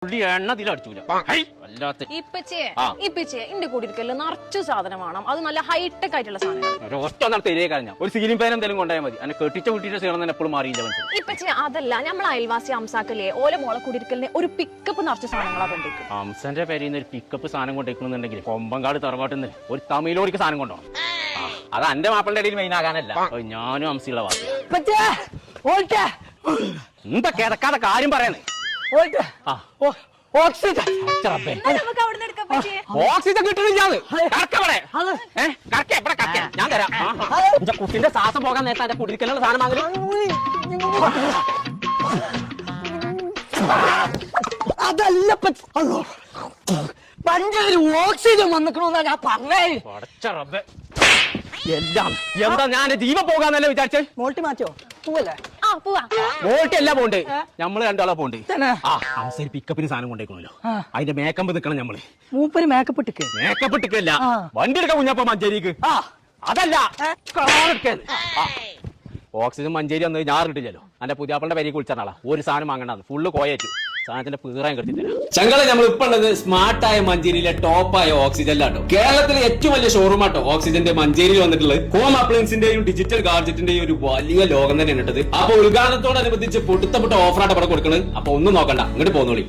എണ്ണ ഇതിലടിച്ചൂല വല്ലാത്ത ഇന്റെ കൂടിയിരിക്കല് നിറച്ചു സാധനം വേണം. അത് നല്ല ഹൈടെക് ആയിട്ടുള്ള സാധനങ്ങൾ. ഒറ്റ ഒന്നാൾ തെരിയ കഴിഞ്ഞാൽ ഒരു സീലിംഗ് ഫാൻ എന്തെങ്കിലും കൊണ്ടുപോയാൽ മതി. എന്നെ കെട്ടിച്ച വീട്ടിന്റെ സീണം എപ്പോഴും മാറിയില്ല മനസ്സിലായി. ഇപ്പച്ചി അതല്ല, നമ്മളെ അയൽവാസി അംസാക്കല്ലേ ഓല മോളെ കൂടിയിരിക്കലിന് ഒരു പിക്കപ്പ് നിറച്ച സാധനങ്ങളാ കൊണ്ടേക്കും. അംസന്റെ പേരിൽ ഒരു പിക്കപ്പ് സാധനം കൊണ്ടേക്കുന്നുണ്ടെങ്കിൽ കൊമ്പങ്കാട് തറവാട്ടിന്ന് ഒരു തമിഴോടിക്ക് സാധനം കൊണ്ടുപോകണം. അത് എന്റെ മാപ്പിളുടെ ഇടയിൽ മെയിൻ ആകാനല്ല, ഞാനും അംസിയുള്ള വാർത്ത. എന്താ കിടക്കാതെ കാര്യം പറയുന്നേ? ഓക്സിജൻ കിട്ടുന്നില്ലാന്ന് ഞാൻ തരാം. എന്റെ കുട്ടിന്റെ ശ്വാസം പോകാൻ നേരത്തെ എന്റെ കുടിക്കലുള്ള സാധനം വാങ്ങലും. അതല്ല പഞ്ചായത്ത് ഓക്സിജൻ വന്നിക്കണോന്നാ ഞാൻ പറഞ്ഞേ. എല്ലാം എന്താ ഞാൻ ജീവൻ പോകാന്നല്ലേ വിചാരിച്ചേ? മോൾട്ടി മാറ്റോ പോവല്ലേ? വോൾട്ട് അല്ല പോണ്ട്, നമ്മള് രണ്ടാളെ പോണ്ട്. പിക്കപ്പിന് സാധനം കൊണ്ടേക്കണല്ലോ, അതിന്റെ മേക്കപ്പ് നിക്കണം നമ്മള്. മൂപ്പര് മേക്കപ്പ് ഇട്ടിക്ക്? മേക്കപ്പ് ഇട്ടിക്കല്ല, വണ്ടി എടുക്കാൻ കുഞ്ഞപ്പ മഞ്ചേരിക്ക്. അതല്ല ഓക്സിജൻ മഞ്ചേരി വന്നത് ഞാൻ കിട്ടില്ലല്ലോ. എന്റെ പുതിയാപ്പളുടെ പേരേക്ക് വിളിച്ചാളാ ഒരു സാധനം വാങ്ങണ്ടാന്ന് ഫുള്ള് കോയറ്റു. സാധനത്തിന്റെ പീറാൻ കെട്ടിത്തരാം. ചങ്കളെ നമ്മൾ ഇപ്പൊ ഉള്ളത് സ്മാർട്ടായ മഞ്ചേരിയിലെ ടോപ്പായ ഓക്സിജനിലാട്ടോ. കേരളത്തിലെ ഏറ്റവും വലിയ ഷോറൂം ആട്ടോ ഓക്സിജന്റെ മഞ്ചേരിയിൽ വന്നിട്ടുള്ളത്. ഹോം അപ്ലയൻസിന്റെയും ഡിജിറ്റൽ ഗാഡ്ജറ്റിന്റെയും ഒരു വലിയ ലോകം തന്നെയാണ് ഇട്ടത്. അപ്പൊ ഉദ്ഘാടനത്തോടനുബന്ധിച്ച് പൊടുത്തപ്പെട്ട ഓഫറായിട്ട് അവിടെ കൊടുക്കുന്നത്. അപ്പൊ ഒന്നും നോക്കണ്ട, ഇങ്ങോട്ട് പോന്നോളി.